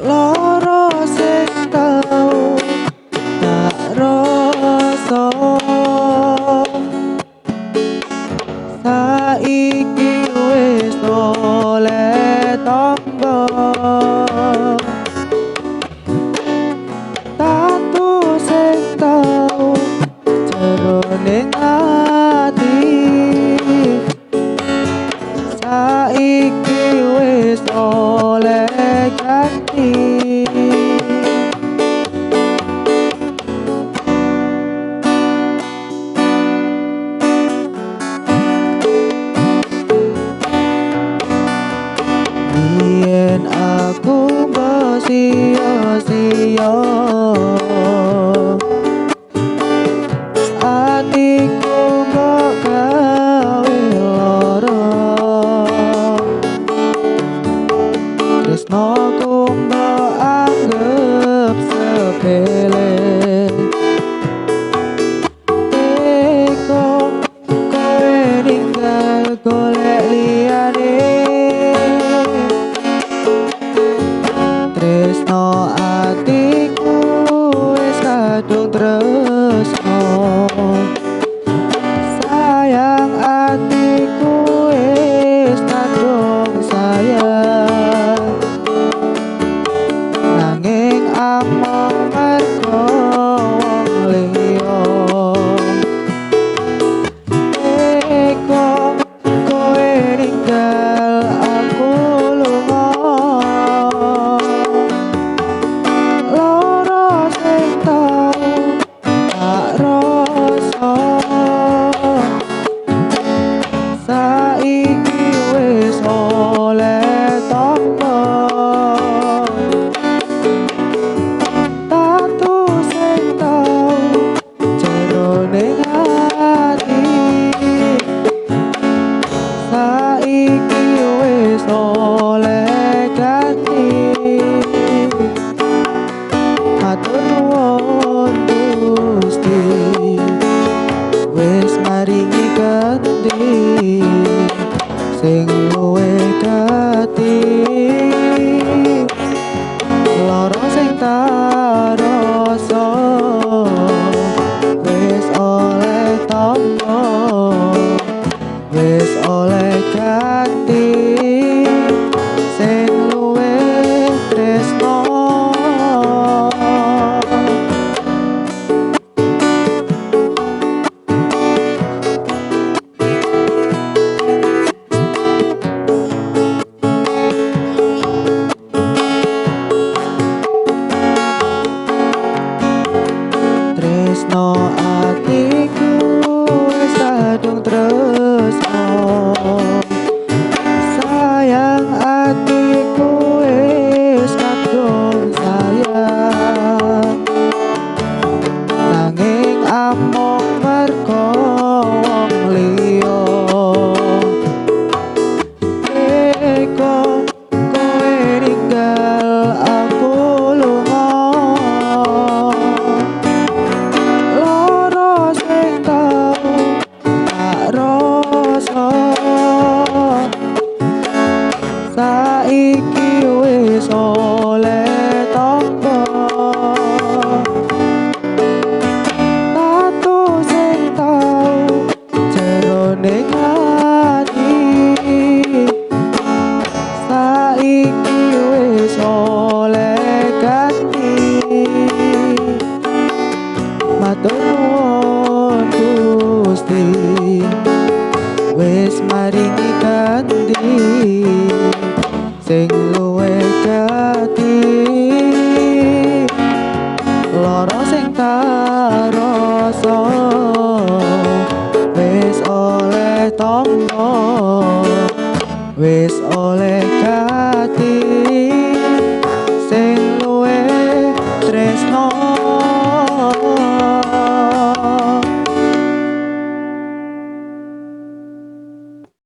Loro sing tau tak rasa saiki wis oleh tamba. Tatu sing tau jeroning ati saiki wis oleh ganti. Yen aku mbok sia-sia atiku mbok gawe lara, tresnoku mbok anggap sepele. Teko kowe ninggal golek liyane, tresno atiku wis kadung tresno. Sayang atiku wis kadung sayang, nanging among mergo wong liya. Teko kowe ninggal aku lunga, loro sing tau tak rasa saiki wis oleh tamba. Tatu sing tau jeroning ati saiki wis oleh ganti. Matur nuwun Gusti wis maringi ganti sing luwih gati. Loro sing tak rasa wis oleh tamba, wis oleh ganti sing luwih tresno. Tresno atiku wis kadung tresno. Sayang atiku wis kadung sayang, nanging among mergo wong liya. Teko kowe ninggal aku lunga, loro sing tau tak rasa saiki wis oleh tamba. Tatu sing tau jeroning ati saiki wis oleh ganti. Matur nuwun Gusti wis maringi ganti sing luwih gati. Loro sing tak rasa wis oleh tamba, wis